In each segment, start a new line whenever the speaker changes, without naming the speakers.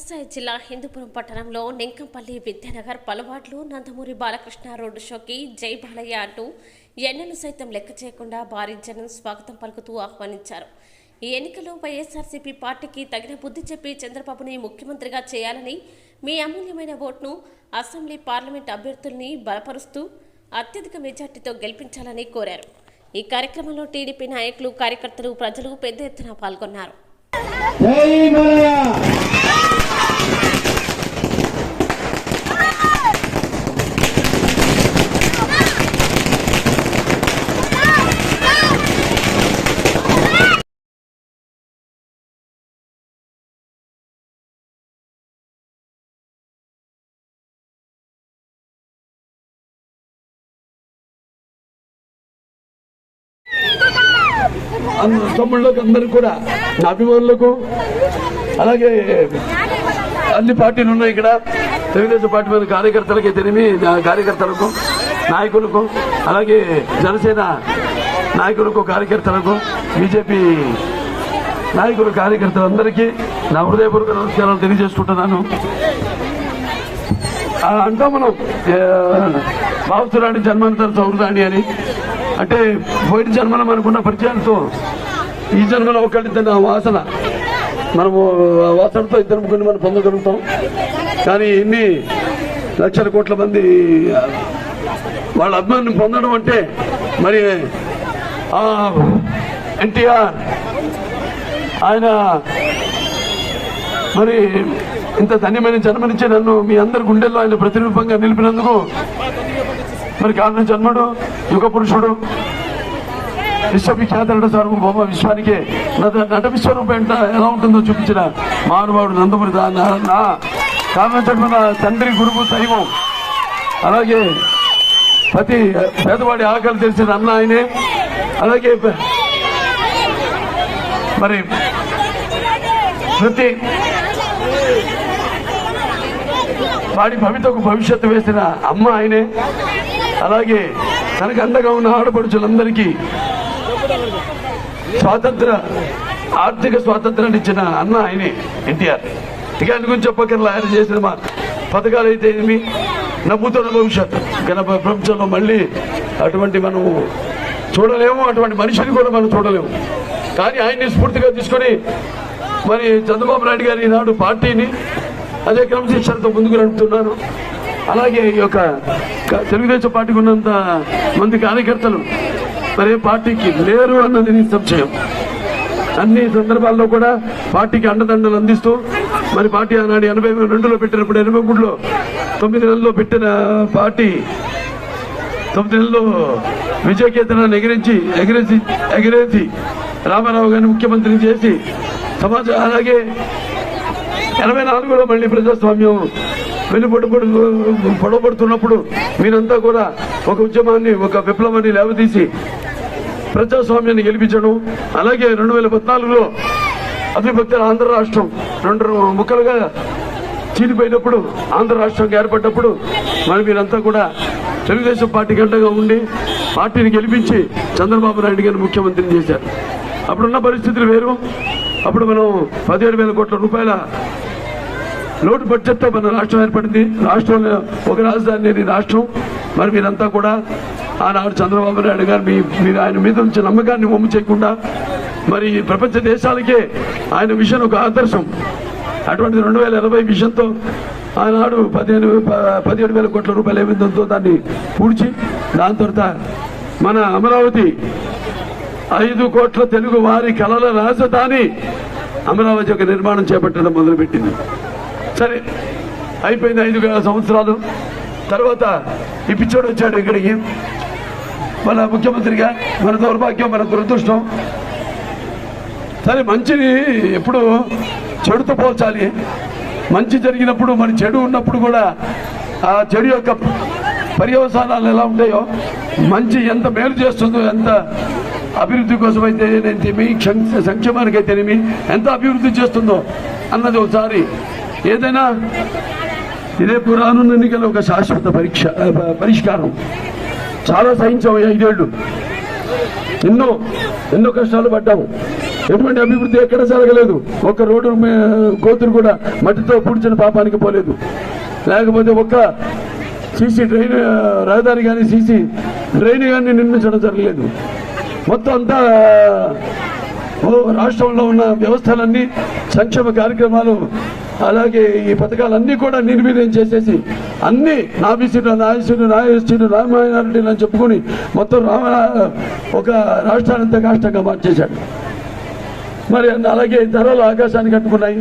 సత్యసాయి జిల్లా హిందూపురం పట్టణంలో నెంకంపల్లి విద్యానగర్ పలువాడ్లు నందమూరి బాలకృష్ణ రోడ్డు షోకి జై బాలయ్య అంటూ ఎన్నెలు సైతం లెక్క చేయకుండా భారీ జనం స్వాగతం పలుకుతూ ఆహ్వానించారు. ఈ ఎన్నికల్లో వైఎస్ఆర్సీపీ పార్టీకి తగిన బుద్ధి చెప్పి చంద్రబాబుని ముఖ్యమంత్రిగా చేయాలని, మీ అమూల్యమైన ఓటును అసెంబ్లీ పార్లమెంట్ అభ్యర్థుల్ని బలపరుస్తూ అత్యధిక మెజార్టీతో గెలిపించాలని కోరారు. ఈ కార్యక్రమంలో టీడీపీ నాయకులు, కార్యకర్తలు, ప్రజలు పెద్ద ఎత్తున పాల్గొన్నారు.
తమ్ముళ్ళకు అందరూ కూడా నా అభిమానులకు, అలాగే అన్ని పార్టీలు ఉన్నాయి ఇక్కడ, తెలుగుదేశం పార్టీ మీద కార్యకర్తలకి తెలివి, కార్యకర్తలకు, నాయకులకు, అలాగే జనసేన నాయకులకు, కార్యకర్తలకు, బీజేపీ నాయకులు, కార్యకర్తలందరికీ నా హృదయపూర్వక నమస్కారాలు తెలియజేసుకుంటున్నాను. అంటాం మనం భావస్తురాణి జన్మాంతర సౌహృదాన్ని అని, అంటే పోయిన జన్మలో మనకున్న పరిచయాలతో ఈ జన్మలో ఒకళ్ళిద్దరు వాసన, మనము వాసనతో ఇద్దరు ముగ్గురిని మనం పొందగలుగుతాం. కానీ ఇన్ని లక్షల కోట్ల మంది వాళ్ళ అభిమానం పొందడం అంటే మరి ఎన్టీఆర్ ఆయన మరి ఇంత ధన్యమైన జన్మనిచ్చి నన్ను మీ అందరి గుండెల్లో ఆయన ప్రతిరూపంగా నిలిపినందుకు మరి కారణ జన్ముడు, యుగ పురుషుడు, విశ్వవిఖ్యాత నట సార్వభౌమ, విశ్వానికే నట విశ్వరూపం ఎలా ఉంటుందో చూపించిన మహానుభావుడు నందమూరి నా కారణ జన్మ తండ్రి, గురువు, దైవం, అలాగే ప్రతి పేదవాడి ఆకలి తెలిసిన అన్న ఆయనే. అలాగే మరి ప్రతి వాడి భవితకు భవిష్యత్తు వేసిన అమ్మ ఆయనే. అలాగే తనకు అండగా ఉన్న ఆడపడుచులందరికీ ఆర్థిక స్వాతంత్రాన్ని ఇచ్చిన అన్న ఆయనే ఎన్టీఆర్. ఇక ఆయన గురించి చెప్పకర్లా, ఆయన చేసిన మా పథకాలు అయితే ఏమి, నమ్ముతున్న భవిష్యత్తు ప్రపంచంలో మళ్ళీ అటువంటి మనం చూడలేము, అటువంటి మనిషిని కూడా మనం చూడలేము. కానీ ఆయన్ని స్ఫూర్తిగా తీసుకొని మరి చంద్రబాబు నాయుడు గారు ఈనాడు పార్టీని అదే క్రమశిక్షణతో ముందుకు నడుపుతున్నాను. అలాగే ఈ యొక్క తెలుగుదేశం పార్టీకి ఉన్నంత మంది కార్యకర్తలు మరి పార్టీకి లేరు అన్నది నిస్సంశయం. అన్ని సందర్భాల్లో కూడా పార్టీకి అండదండలు అందిస్తూ మరి పార్టీ ఆనాడు 82లో పెట్టినప్పుడు 83లో 9 నెలల్లో పెట్టిన పార్టీ 9 నెలల్లో విజయకేతనాన్ని ఎగిరేసి రామారావు గారిని ముఖ్యమంత్రిని చేసి సమాజం, అలాగే 84లో మళ్ళీ ప్రజాస్వామ్యం పొడబడుతున్నప్పుడు మీరంతా కూడా ఒక ఉద్యమాన్ని, ఒక విప్లవాన్ని లేవదీసి ప్రజాస్వామ్యాన్ని గెలిపించడం, అలాగే 2014లో అవిభక్త ఆంధ్ర రాష్ట్రం 2 ముక్కలుగా చీలిపోయినప్పుడు, ఆంధ్ర రాష్ట్రంగా ఏర్పడ్డప్పుడు మరి మీరంతా కూడా తెలుగుదేశం పార్టీ గంటగా ఉండి పార్టీని గెలిపించి చంద్రబాబు నాయుడు గారిని ముఖ్యమంత్రిని చేశారు. అప్పుడున్న పరిస్థితులు వేరు. అప్పుడు మనం 17,000 కోట్ల రూపాయల లోటు బడ్జెట్తో మన రాష్ట్రం ఏర్పడింది. రాష్ట్రంలో ఒక రాజధాని లేని రాష్ట్రం. మరి మీరంతా కూడా ఆనాడు చంద్రబాబు నాయుడు గారు మీరు ఆయన మీద నుంచి నమ్మకాన్ని వమ్ము చేయకుండా మరి ప్రపంచ దేశాలకే ఆయన విజన్ ఒక ఆదర్శం. అటువంటి 2020 విజన్తో ఆనాడు 17,000 కోట్ల రూపాయలు ఏమిందంతో దాన్ని పూడ్చి, దాని తర్వాత మన అమరావతి 5 కోట్ల తెలుగు వారి కళల రాజధాని అమరావతి యొక్క నిర్మాణం చేపట్టడం మొదలుపెట్టింది. సరే అయిపోయింది 5 సంవత్సరాలు. తర్వాత ఈ పిచ్చోడు వచ్చాడు ఇక్కడికి మన ముఖ్యమంత్రిగా. మన దౌర్భాగ్యం, మన దురదృష్టం. సరే మంచిని ఎప్పుడు చెడుతో పోల్చాలి. మంచి జరిగినప్పుడు, మన చెడు ఉన్నప్పుడు కూడా ఆ చెడు యొక్క పర్యవసానాలు ఎలా ఉంటాయో, మంచి ఎంత మేలు చేస్తుందో, ఎంత అభివృద్ధి కోసం అయితేనేమి, సంక్షేమానికైతేనేమి ఎంత అభివృద్ధి చేస్తుందో అన్నది ఒకసారి ఏదైనా ఇదే పురాణం ఎన్నికల ఒక శాశ్వత పరిష్కారం. చాలా సహించాము 5 ఏళ్ళు, ఎన్నో కష్టాలు పడ్డాము. ఎటువంటి అభివృద్ధి ఎక్కడ జరగలేదు. ఒక్క రోడ్డు గోతులు కూడా మట్టితో పూడ్చిన పాపానికి పోలేదు. లేకపోతే ఒక్క సీసీ డ్రైన్ రహదారి కానీ సీసీ డ్రైన్ కానీ నిర్మించడం జరగలేదు. మొత్తం అంతా రాష్ట్రంలో ఉన్న వ్యవస్థలన్నీ సంక్షేమ కార్యక్రమాలు అలాగే ఈ పథకాలన్నీ కూడా నిర్వీర్యం చేసేసి అన్ని నాబీసీలు నాయసీలు రామాయణారెడ్డిలు అని చెప్పుకొని మొత్తం ఒక రాష్ట్రానంతా కాష్టంగా మార్చేశాడు. మరి అలాగే ధరలు ఆకాశానికి కట్టుకున్నాయి.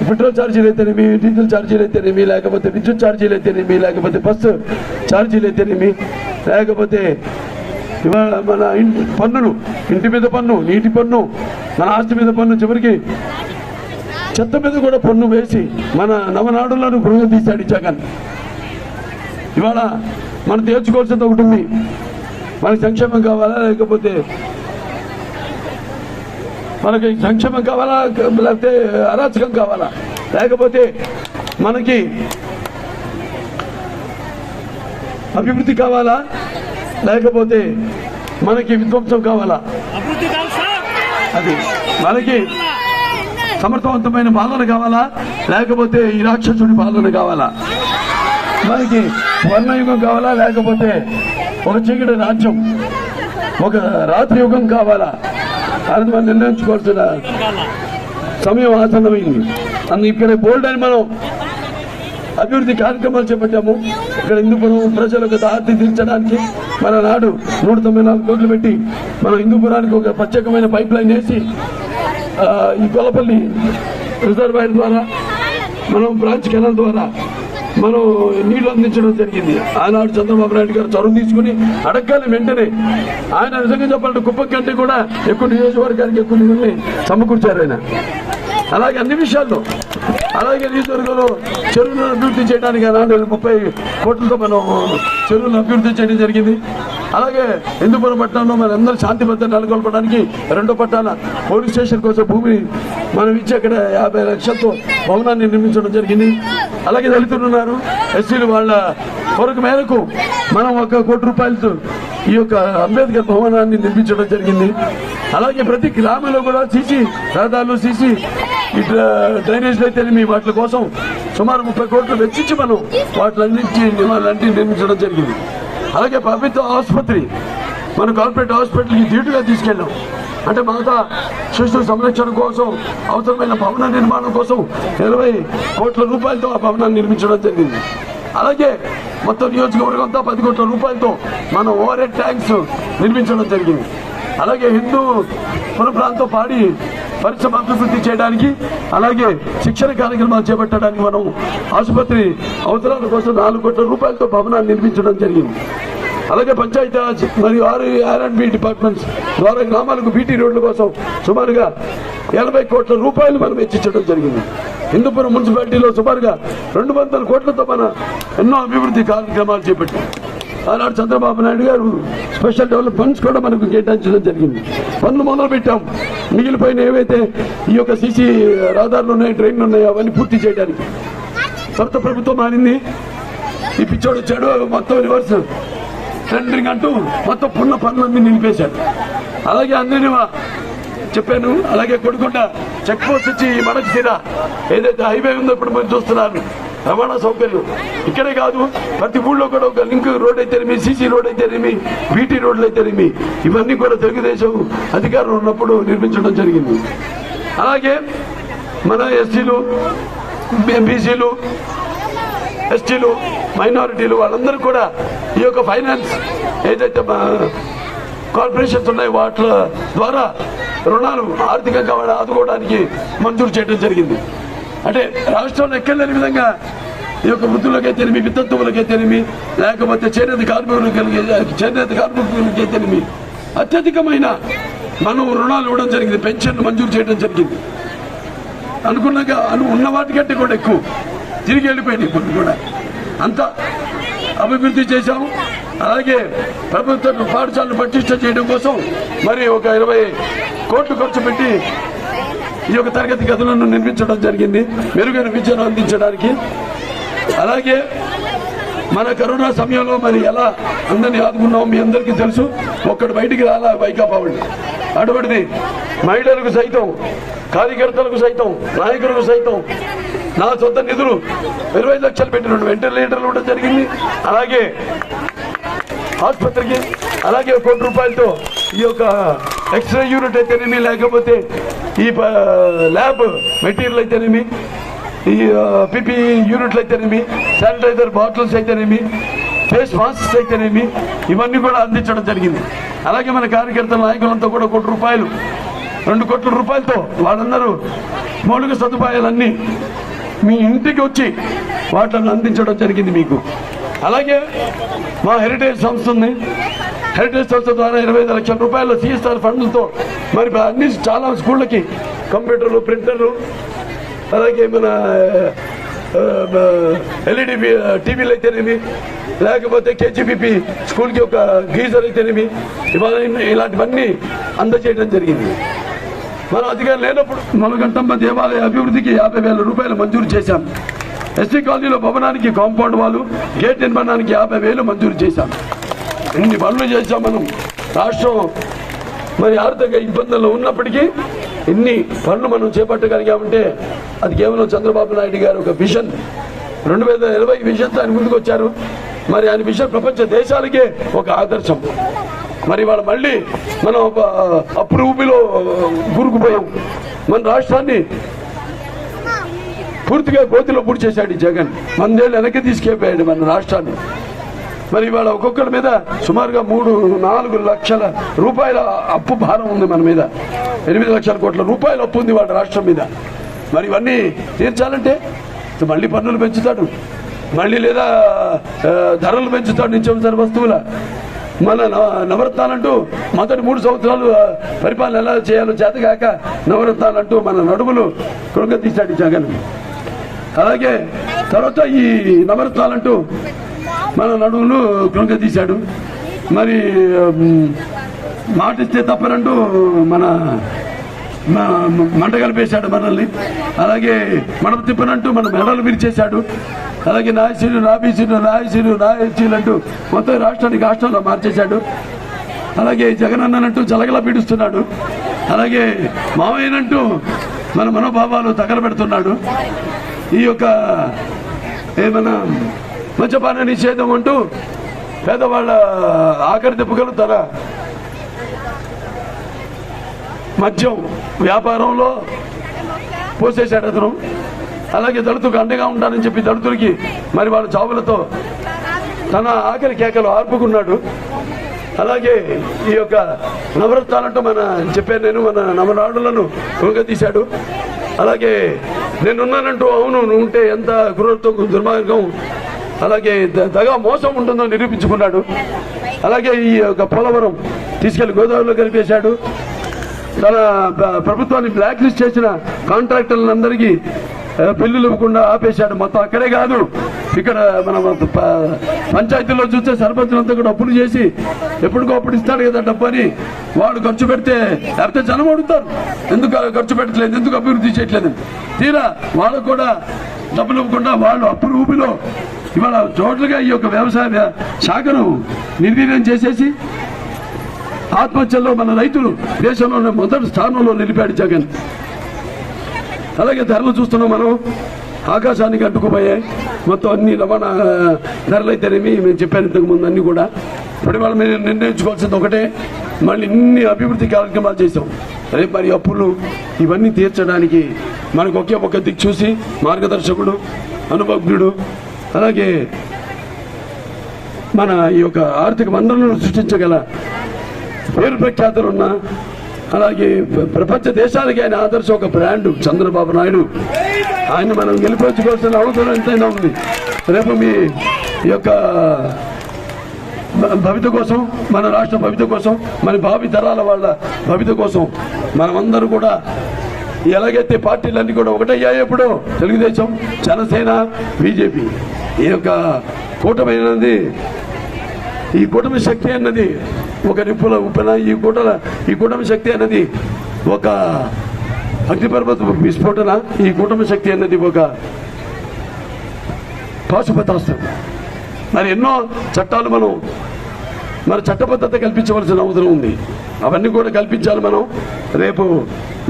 పెట్రోల్ ఛార్జీలు అయితేనేమి, డీజిల్ ఛార్జీలు అయితేనేమి, లేకపోతే విద్యుత్ ఛార్జీలు అయితేనేమి, లేకపోతే బస్సు ఛార్జీలు అయితేనేమి, లేకపోతే ఇవాళ మన పన్నులు, ఇంటి మీద పన్ను, నీటి పన్ను, మన ఆస్తి మీద పన్ను, చివరికి చెత్త మీద కూడా పన్ను వేసి మన నవనాడులను గృహ తీశాడు జగన్. ఇవాళ మనం తీర్చుకోవాల్సింది ఒకటి ఉంది. మనకి సంక్షేమం కావాలా, లేకపోతే మనకి సంక్షేమం కావాలా, లేకపోతే అరాచకం కావాలా, లేకపోతే మనకి అభివృద్ధి కావాలా, లేకపోతే మనకి విధ్వంసం కావాలా? అది మనకి సమర్థవంతమైన పాలన కావాలా, లేకపోతే ఈ రాక్షసుడి పాలన కావాలా? మనకి వర్ణయుగం కావాలా, లేకపోతే ఒక చీకటి రాజ్యం, ఒక రాత్రి యుగం కావాలా? అది మనం నిర్ణయించుకోవాల్సిన సమయం ఆసన్నమైంది. ఇక్కడ బోల్డ్ అని మనం అభివృద్ధి కార్యక్రమాలు చేపట్టాము. ఇక్కడ హిందూపురం ప్రజలకు దారి తీర్చడానికి మన నాడు 194 కోట్లు పెట్టి మనం హిందూపురానికి ఒక ప్రత్యేకమైన పైప్ లైన్ వేసి ఈ గొల్లపల్లి రిజర్వాయర్ ద్వారా మనం బ్రాంచ్ కెనాల్ ద్వారా మనం నీళ్లు అందించడం జరిగింది. ఆనాడు చంద్రబాబు నాయుడు గారు చొరవ తీసుకుని అడగాలి వెంటనే. ఆయన నిజంగా చెప్పాలంటే కుప్పం కంటే కూడా ఎక్కువ నియోజకవర్గానికి ఎక్కువ నిధుల్ని సమకూర్చారు ఆయన. అలాగే అన్ని విషయాల్లో, అలాగే నియోజకవర్గంలో చెరువులను అభివృద్ధి చేయడానికి ఆనాడు 30 కోట్లతో మనం చెరువులను అభివృద్ధి చేయడం జరిగింది. అలాగే హిందూపురం పట్టణంలో మనందరూ శాంతి భద్రత నెలకొల్పడానికి 2వ పట్టాల పోలీస్ స్టేషన్ కోసం భూమిని మనం ఇచ్చి అక్కడ 50 లక్షలతో భవనాన్ని నిర్మించడం జరిగింది. అలాగే దళితులు ఉన్నారు, ఎస్సీలు, వాళ్ళ కొరకు మేరకు మనం 1 కోటి రూపాయలతో ఈ యొక్క అంబేద్కర్ భవనాన్ని నిర్మించడం జరిగింది. అలాగే ప్రతి గ్రామంలో కూడా సీసీ రహదారులు, సీసీ డ్రైనేజ్లు అయితే మీ వాటి కోసం సుమారు 30 కోట్లు వెచ్చించి మనం వాటిలన్నింటినీ నిర్మించడం జరిగింది. అలాగే ప్రభుత్వ ఆసుపత్రి మన కార్పొరేట్ హాస్పిటల్కి ధీటుగా తీసుకెళ్ళాం. అంటే మాతా శిశు సంరక్షణ కోసం అవసరమైన భవన నిర్మాణం కోసం 20 కోట్ల రూపాయలతో ఆ భవనాన్ని నిర్మించడం జరిగింది. అలాగే మొత్తం నియోజకవర్గం అంతా 10 కోట్ల రూపాయలతో మనం ఓవర్ హెడ్ ట్యాంక్స్ నిర్మించడం జరిగింది. అలాగే హిందూ పుర ప్రాంతం పాడి పరిశ్రమ అభివృద్ధి చేయడానికి, అలాగే శిక్షణ కార్యక్రమాలు చేపట్టడానికి మనం ఆసుపత్రి అవసరాల కోసం 4 కోట్ల రూపాయలతో భవనాన్ని నిర్మించడం జరిగింది. అలాగే పంచాయతీరాజ్ మరియు R&B డిపార్ట్మెంట్స్ ద్వారా గ్రామాలకు బీటీ రోడ్ల కోసం సుమారుగా 80 కోట్ల రూపాయలు మనం వెచ్చించడం జరిగింది. హిందూపురం మున్సిపాలిటీలో సుమారుగా 200 కోట్లతో మన ఎన్నో అభివృద్ధి కార్యక్రమాలు చేపట్టాం. ఆనాడు చంద్రబాబు నాయుడు గారు స్పెషల్ డెవలప్ ఫండ్స్ కూడా మనకు కేటాయించడం జరిగింది. పనులు మొదలు పెట్టాం. మిగిలిపోయిన ఏవైతే ఈ యొక్క సీసీ రహదారులు ఉన్నాయి, డ్రైన్లు ఉన్నాయి, అవన్నీ పూర్తి చేయడానికి కొత్త ప్రభుత్వం మారింది. ఈ పిచ్చోడు వచ్చాడు, మొత్తం రివర్స్ టెండరింగ్ అంటూ మొత్తం పున్న పనులన్నీ నిలిపేశాడు. అలాగే అందరినీ చెప్పాను. అలాగే కొడుకుంట చెక్ పోస్ట్ వచ్చి మనకి తీరా ఏదైతే హైవే ఉందో ఇప్పుడు మీరు చూస్తున్నారు, రవాణా సౌకర్యం ఇక్కడే కాదు ప్రతి ఊళ్ళో కూడా ఒక లింక్ రోడ్ అయితేనేమి, సీసీ రోడ్ అయితేనేమి, బీటీ రోడ్లు అయితేనేమి, ఇవన్నీ కూడా తెలుగుదేశం అధికారంలో ఉన్నప్పుడు నిర్మించడం జరిగింది. అలాగే మన ఎస్సీలు, బీసీలు, ఎస్టీలు, మైనారిటీలు వాళ్ళందరూ కూడా ఈ యొక్క ఫైనాన్స్ ఏదైతే కార్పొరేషన్స్ ఉన్నాయో వాటి ద్వారా రుణాలు ఆర్థికంగా ఆదుకోవడానికి మంజూరు చేయడం జరిగింది. అంటే రాష్ట్రంలో ఎక్కడలేని విధంగా ఈ యొక్క వృద్ధులకైతేనేమి, వితంతువులకైతేనేమి, లేకపోతే చేనేత కార్మికులకైతేనేమి అత్యధికమైన మనం రుణాలు ఇవ్వడం జరిగింది. పెన్షన్ మంజూరు చేయడం జరిగింది. అనుకున్నాక ఉన్న వాటికంటే కూడా ఎక్కువ తిరిగి వెళ్ళిపోయినాయి కొన్ని కూడా. అంతా అభివృద్ధి చేశాము. అలాగే ప్రభుత్వ పాఠశాలను పటిష్ట చేయడం కోసం మరి ఒక 20 కోట్లు ఖర్చు పెట్టి ఈ యొక్క తరగతి గదులను నిర్మించడం జరిగింది, మెరుగైన విద్యను అందించడానికి. అలాగే మన కరోనా సమయంలో మరి ఎలా అందరినీ ఆదుకున్నామో మీ అందరికీ తెలుసు. ఒక్కడు బయటికి రాలా వైకాపా వాళ్ళు. అటువంటిది మహిళలకు సైతం, కార్యకర్తలకు సైతం, నాయకులకు సైతం నా సొంత నిధులు 25 లక్షలు పెట్టి 2 వెంటిలేటర్లు ఇవ్వడం జరిగింది. అలాగే ఆసుపత్రికి, అలాగే 1 కోటి రూపాయలతో ఈ యొక్క ఎక్స్రే యూనిట్ అయితేనేమి, లేకపోతే ఈ ల్యాబ్ మెటీరియల్ అయితేనేమి, ఈ పిపి యూనిట్లు అయితేనేమి, శానిటైజర్ బాటిల్స్ అయితేనేమి, ఫేస్ మాస్క్స్ అయితేనేమి, ఇవన్నీ కూడా అందించడం జరిగింది. అలాగే మన కార్యకర్తల నాయకులంతా కూడా 1 కోటి రూపాయలు, 2 కోట్ల రూపాయలతో వాళ్ళందరూ మౌలిక సదుపాయాలన్నీ మీ ఇంటికి వచ్చి వాటిని అందించడం జరిగింది మీకు. అలాగే మా హెరిటేజ్ సంస్థ ఉంది. హెరిటేజ్ సంస్థ ద్వారా 25 లక్షల రూపాయల సిఎస్ఆర్ ఫండ్లతో మరి అన్ని చాలా స్కూళ్ళకి కంప్యూటర్లు, ప్రింటర్లు, అలాగే మన ఎల్ఈడి టీవీలు అయితేనేమి, లేకపోతే కేజీబీపీ స్కూల్కి ఒక గీజర్ అయితేనేమి, ఇలాంటివన్నీ అందజేయడం జరిగింది. మనం అధికారం లేనప్పుడు మొలగంటమ్మ దేవాలయ అభివృద్ధికి 50,000 రూపాయలు మంజూరు చేశాం. ఎస్టీ కాలనీలో భవనానికి కాంపౌండ్ వాళ్ళు, గేట్ నిర్మాణానికి 50,000 మంజూరు చేశాం. ఇన్ని పనులు చేశాం మనం. రాష్ట్రం మరి ఆర్థిక ఇబ్బందుల్లో ఉన్నప్పటికీ ఇన్ని పనులు మనం చేపట్టగలిగామంటే అది కేవలం చంద్రబాబు నాయుడు గారు ఒక విజన్ 2020 విజన్తో ఆయన ముందుకు వచ్చారు. మరి ఆయన విజన్ ప్రపంచ దేశాలకే ఒక ఆదర్శం. మరి వాళ్ళు మళ్ళీ మనం అప్పుడు ఊపిలో గురుకుపోయాం. మన రాష్ట్రాన్ని పూర్తిగా గోతిలో పూర్తి చేశాడు ఈ జగన్. 100 ఏళ్ళు వెనక్కి తీసుకెళ్ళిపోయాడు మన రాష్ట్రాన్ని. మరి ఇవాళ ఒక్కొక్కరి మీద సుమారుగా 3-4 లక్షల రూపాయల అప్పు భారం ఉంది మన మీద. 8 లక్షల కోట్ల రూపాయల అప్పు ఉంది వాళ్ళ రాష్ట్రం మీద. మరి ఇవన్నీ తీర్చాలంటే మళ్ళీ పన్నులు పెంచుతాడు, మళ్ళీ లేదా ధరలు పెంచుతాడు నిత్యావసర వస్తువుల. మన నవరత్నాలంటూ మొదటి 3 సంవత్సరాలు పరిపాలన ఎలా చేయాలో చేతగాక నవరత్నాలంటూ మన నడుములు కృంగతీశాడు జగన్. అలాగే తర్వాత ఈ నవరత్నాలంటూ మన నడుములు కృంగతీశాడు. మరి మాటిస్తే తప్పనంటూ మన మంట కలిపేశాడు మనల్ని. అలాగే మడమ తిప్పనంటూ మన మెడలు విరిచేశాడు. అలాగే నాయసీలు, నాబీసీలు, నాయసీలు అంటూ మొత్తం రాష్ట్రానికి రాష్ట్రంలో మార్చేశాడు. అలాగే జగన్ అన్నట్టు జలగలా పీడిస్తున్నాడు. అలాగే మావయ్యనంటూ మన మనోభావాలు తగలబెడుతున్నాడు. ఈ యొక్క ఏమన్నా మద్యపాన నిషేధం అంటూ పేదవాళ్ళ ఆఖరి దెబ్బలు తన మద్యం వ్యాపారంలో పోసేశాడు అతను. అలాగే దళితులకు అండగా ఉంటానని చెప్పి దళితులకి మరి వాళ్ళ చావులతో తన ఆఖరి కేకలు ఆర్పుకున్నాడు. అలాగే ఈ యొక్క నవరత్నాలంటూ చెప్పాను నేను, మన నవనాడులను కృంగతీశాడు. అలాగే నేనున్నానంటూ అవును నువ్వు ఉంటే ఎంత క్రూరత్వం, దుర్మార్గం, అలాగే దగా మోసం ఉంటుందో నిరూపించుకున్నాడు. అలాగే ఈ యొక్క పోలవరం తీసుకెళ్లి గోదావరిలో కలిపేశాడు. తన ప్రభుత్వాన్ని బ్లాక్ లిస్ట్ చేసిన కాంట్రాక్టర్లందరికీ బిల్లులు ఇవ్వకుండా ఆపేశాడు. మొత్తం అక్కడే కాదు, ఇక్కడ మన పంచాయతీల్లో చూస్తే సర్పంచులంతా కూడా అప్పులు చేసి ఎప్పటికో అప్పుడు ఇస్తాడు కదా డబ్బు అని వాడు ఖర్చు పెడితే లేకపోతే జనం అడుగుతారు ఎందుకు ఖర్చు పెట్టలేదు, ఎందుకు అభివృద్ధి చేయట్లేదు. తీరా వాళ్ళకు కూడా డబ్బులు ఇవ్వకుండా వాళ్ళు అప్పుడు ఊపిలో ఇవాళ టోటల్గా ఈ యొక్క వ్యవసాయ శాఖను నిర్వీర్యం చేసేసి ఆత్మహత్యల్లో మన రైతులు దేశంలోనే మొదటి స్థానంలో నిలిపాడు జగన్. అలాగే ధరలు చూస్తున్నాం మనం, ఆకాశానికి అంటుకుపోయాయి మొత్తం అన్ని రవాణా ధరలు అయితేనేమి. మేము చెప్పాను ఇంతకుముందు అన్నీ కూడా. ఇప్పుడు వాళ్ళు మేము నిర్ణయించుకోవాల్సింది ఒకటే, మళ్ళీ ఇన్ని అభివృద్ధి కార్యక్రమాలు చేసాం. రేపు మరి అప్పులు ఇవన్నీ తీర్చడానికి మనకు ఒకే ఒక దిక్కు చూసి మార్గదర్శకుడు, అనుభజ్ఞుడు, అలాగే మన ఈ యొక్క ఆర్థిక వనరులను సృష్టించగల పేరు ప్రఖ్యాతులున్న, అలాగే ప్రపంచ దేశాలకి ఆయన ఆదర్శం ఒక బ్రాండ్ చంద్రబాబు నాయుడు. ఆయన మనం గెలిపించుకోవాల్సిన అవసరం ఎంతైనా ఉంది. రేపు మీ యొక్క భవిత కోసం, మన రాష్ట్ర భవిత కోసం, మన భావి తరాల వాళ్ళ భవిత కోసం మనమందరూ కూడా ఎలాగైతే పార్టీలన్నీ కూడా ఒకటయ్యాయి ఎప్పుడో, తెలుగుదేశం, జనసేన, బీజేపీ, ఈ యొక్క కూటమి అనేది, ఈ కూటమి శక్తి అన్నది ఒక నిప్పుల ఉప్పెన. ఈ కూటమి శక్తి అన్నది ఒక అగ్నిపర్వత విస్ఫోటన. ఈ కూటమి శక్తి అన్నది ఒక పాశుపతాస్త్రం. మరి ఎన్నో చట్టాలు మనం చట్టబద్ధత కల్పించవలసిన అవసరం ఉంది. అవన్నీ కూడా కల్పించాలి మనం. రేపు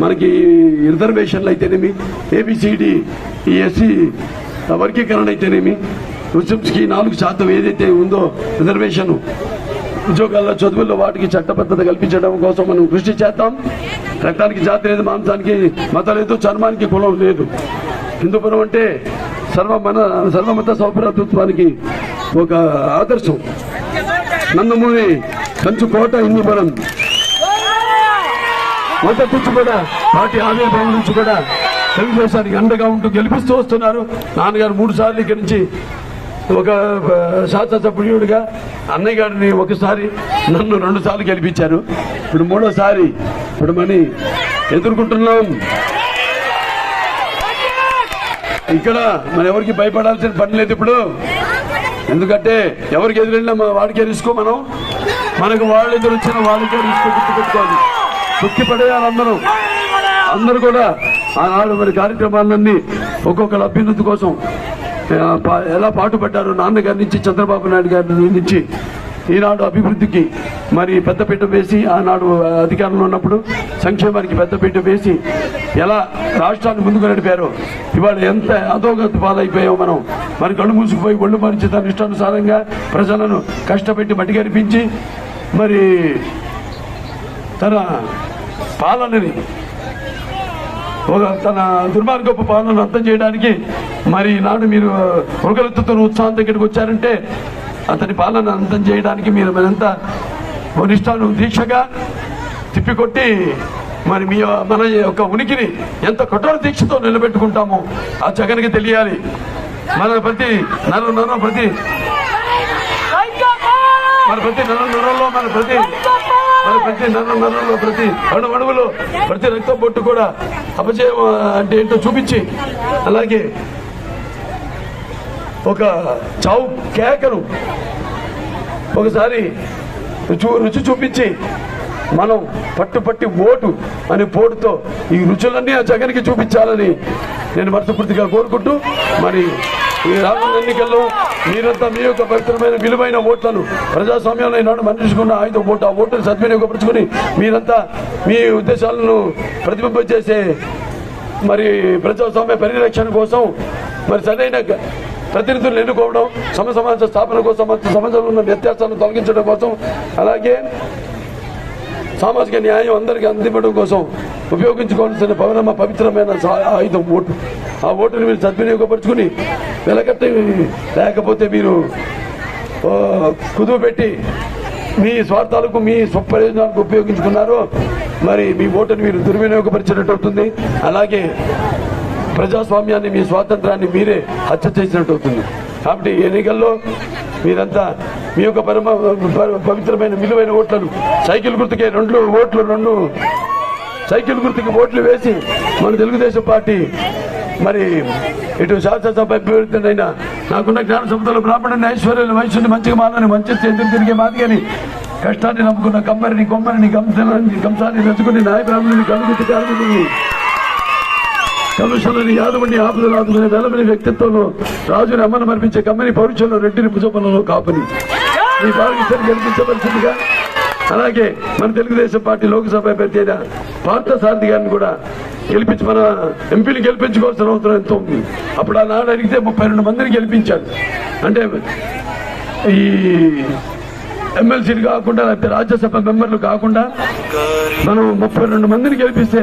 మనకి రిజర్వేషన్లు అయితేనేమి, ఏబిసిడి, ఈ ఎస్సీ వర్గీకరణ అయితేనేమి, ముస్లిమ్స్కి 4% ఏదైతే ఉందో రిజర్వేషన్ ఉద్యోగాల్లో, చదువుల్లో వాటికి చట్టబద్ధత కల్పించడం కోసం మనం కృషి చేద్దాం. రక్తానికి జాతి లేదు, మాంసానికి మతం లేదు, చర్మానికి కులం లేదు. హిందూపురం అంటే సర్వమత సౌభ్రాతృత్వానికి ఒక ఆదర్శం. నందమూరి కంచుకోట హిందూపురం మొదటి నుంచి కూడా పార్టీ ఆవిర్భావం నుంచి కూడా తెలుగుదేశానికి అండగా ఉంటూ గెలిపిస్తూ వస్తున్నారు. నాన్నగారు 3 సార్లు ఇక్కడి నుంచి ఒక శాసనసభ్యుడిగా, అన్నయ్య గారిని ఒకసారి, నన్ను 2 సార్లు గెలిపించారు. ఇప్పుడు 3వ సారి ఇప్పుడు మని ఎదుర్కొంటున్నాం. ఇక్కడ మన ఎవరికి భయపడాల్సిన పని లేదు ఇప్పుడు. ఎందుకంటే ఎవరికి ఎదురైనా వాడికే రిస్క్. మనకు వాళ్ళు ఎదురు వచ్చిన వాళ్ళకే రిస్క్. గుర్తుపెట్టుకోవాలి, తృప్తి పడేయాలి అందరూ కూడా. ఆనాడు మరి కార్యక్రమాలన్నీ ఒక్కొక్కరు అభ్యున్నతి కోసం ఎలా పాటుపడ్డారు. నాన్నగారి నుంచి, చంద్రబాబు నాయుడు గారి నుంచి ఈనాడు అభివృద్ధికి మరి పెద్దపీట వేసి, ఆనాడు అధికారంలో ఉన్నప్పుడు సంక్షేమానికి పెద్దపీట వేసి ఎలా రాష్ట్రాన్ని ముందుకు నడిపారో, ఇవాళ ఎంత అధోగతి పాలైపోయామో మనం. మరి కళ్ళు మూసుకుపోయి ఒళ్ళు మరిచి తన ఇష్టానుసారంగా ప్రజలను కష్టపెట్టి మట్టిగరిపించి మరి తన పాలనని, తన దుర్మార్గపు పాలనను అర్థం చేయడానికి మరి ఈనాడు మీరు ఒకరెత్తుతో ఉత్సాహం దగ్గరికి వచ్చారంటే అతని పాలన అంతం చేయడానికి మీరు మనంతా నిష్ఠాను దీక్షగా తిప్పికొట్టి మరి మన యొక్క ఉనికిని ఎంత కఠోర దీక్షతో నిలబెట్టుకుంటామో ఆ జగన్కి తెలియాలి. మన ప్రతి నరంలో ప్రతి అణువులో ప్రతి రక్తం బొట్టు కూడా అపజయం అంటే ఏంటో చూపించి, అలాగే ఒక చావు కేకను ఒకసారి రుచి చూపించి మనం పట్టుపట్టి ఓటు అనే పోటుతో ఈ రుచులన్నీ ఆ జగన్కి చూపించాలని నేను మనస్ఫూర్తిగా కోరుకుంటూ, మరి ఈ రానున్న ఎన్నికల్లో మీరంతా మీ యొక్క పవిత్రమైన విలువైన ఓట్లను, ప్రజాస్వామ్యంలో ఈనాడు మనిషికున్న ఆయుధ ఓటు, ఆ ఓటును సద్వినియోగపరుచుకుని మీరంతా మీ ఉద్దేశాలను ప్రతిబింబించేసే మరి ప్రజాస్వామ్య పరిరక్షణ కోసం మరి సరైన ప్రతినిధులను ఎన్నుకోవడం, సమాజ స్థాపన కోసం, సమాజంలో ఉన్న వ్యత్యాసాలను తొలగించడం కోసం, అలాగే సామాజిక న్యాయం అందరికీ అందివ్వడం కోసం ఉపయోగించుకోవాల్సిన పవిత్రమైన ఆయుధం ఓటు. ఆ ఓటుని మీరు సద్వినియోగపరుచుకుని వెలకట్టి, లేకపోతే మీరు కుదువ పెట్టి మీ స్వార్థాలకు, మీ స్వప్రయోజనాలకు ఉపయోగించుకున్నారో మరి మీ ఓటుని మీరు దుర్వినియోగపరిచినట్టు అవుతుంది. అలాగే ప్రజాస్వామ్యాన్ని, మీ స్వాతంత్రాన్ని మీరే హత్య చేసినట్టు అవుతుంది. కాబట్టి ఎన్నికల్లో మీరంతా మీ యొక్క పవిత్రమైన విలువైన ఓట్లను సైకిల్ గుర్తుకే 2 సైకిల్ గుర్తుకి ఓట్లు వేసి మన తెలుగుదేశం పార్టీ మరి ఇటు శాసనసభ అభ్యర్థులైన నాకున్న జ్ఞాన సంపదలు, బ్రాహ్మణుని, ఐశ్వర్యాలు, వయసుని, మంచిగా మాలని, మంచి ఎందుకు తిరిగే మాదిగని, కష్టాన్ని నమ్ముకున్న కమ్మరిని, కొమ్మరిని, కంసాన్ని నచ్చుకుని, నాయ బ్రాహ్మణుని, కలుగుతి కార్మికుని, కలుషులని, యాదవుని, ఆపుదలు ఆదుకునే వెలమని వ్యక్తిత్వంలో రాజుని అమ్మను మర్పించే కమ్మని, పౌరుషంలో రెడ్డిని, భుజపంలో కాపని ఈ భారతదేశాన్ని గెలిపించవలసిందిగా, అలాగే మన తెలుగుదేశం పార్టీ లోక్సభ అభ్యర్థి అయిన పార్థసారథి గారిని కూడా గెలిపించి మన ఎంపీని గెలిపించుకోవాల్సిన అవసరం ఎంతో ఉంది. అప్పుడు ఆ నాడు అడిగితే 32 మందిని గెలిపించారు. అంటే ఈ ఎమ్మెల్సీలు కాకుండా, లేకపోతే రాజ్యసభ మెంబర్లు కాకుండా మనం 32 మందిని గెలిపిస్తే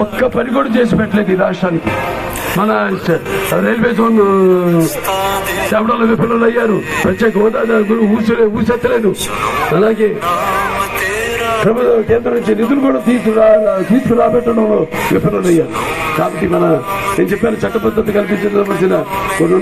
ఒక్క పని కూడా చేసి పెట్టలేదు ఈ రాష్ట్రానికి. మన రైల్వే జోన్ చెప్పడంలో విఫలం అయ్యారు. ప్రత్యేక హోదా ఊసెత్తలేదు. అలాగే ప్రభుత్వ కేంద్రం నుంచి నిధులు కూడా తీసుకురాబెట్టడంలో విఫలం అయ్యారు. కాబట్టి నేను చెప్పాను, చట్టబద్ధత కల్పించవలసిన కొన్ని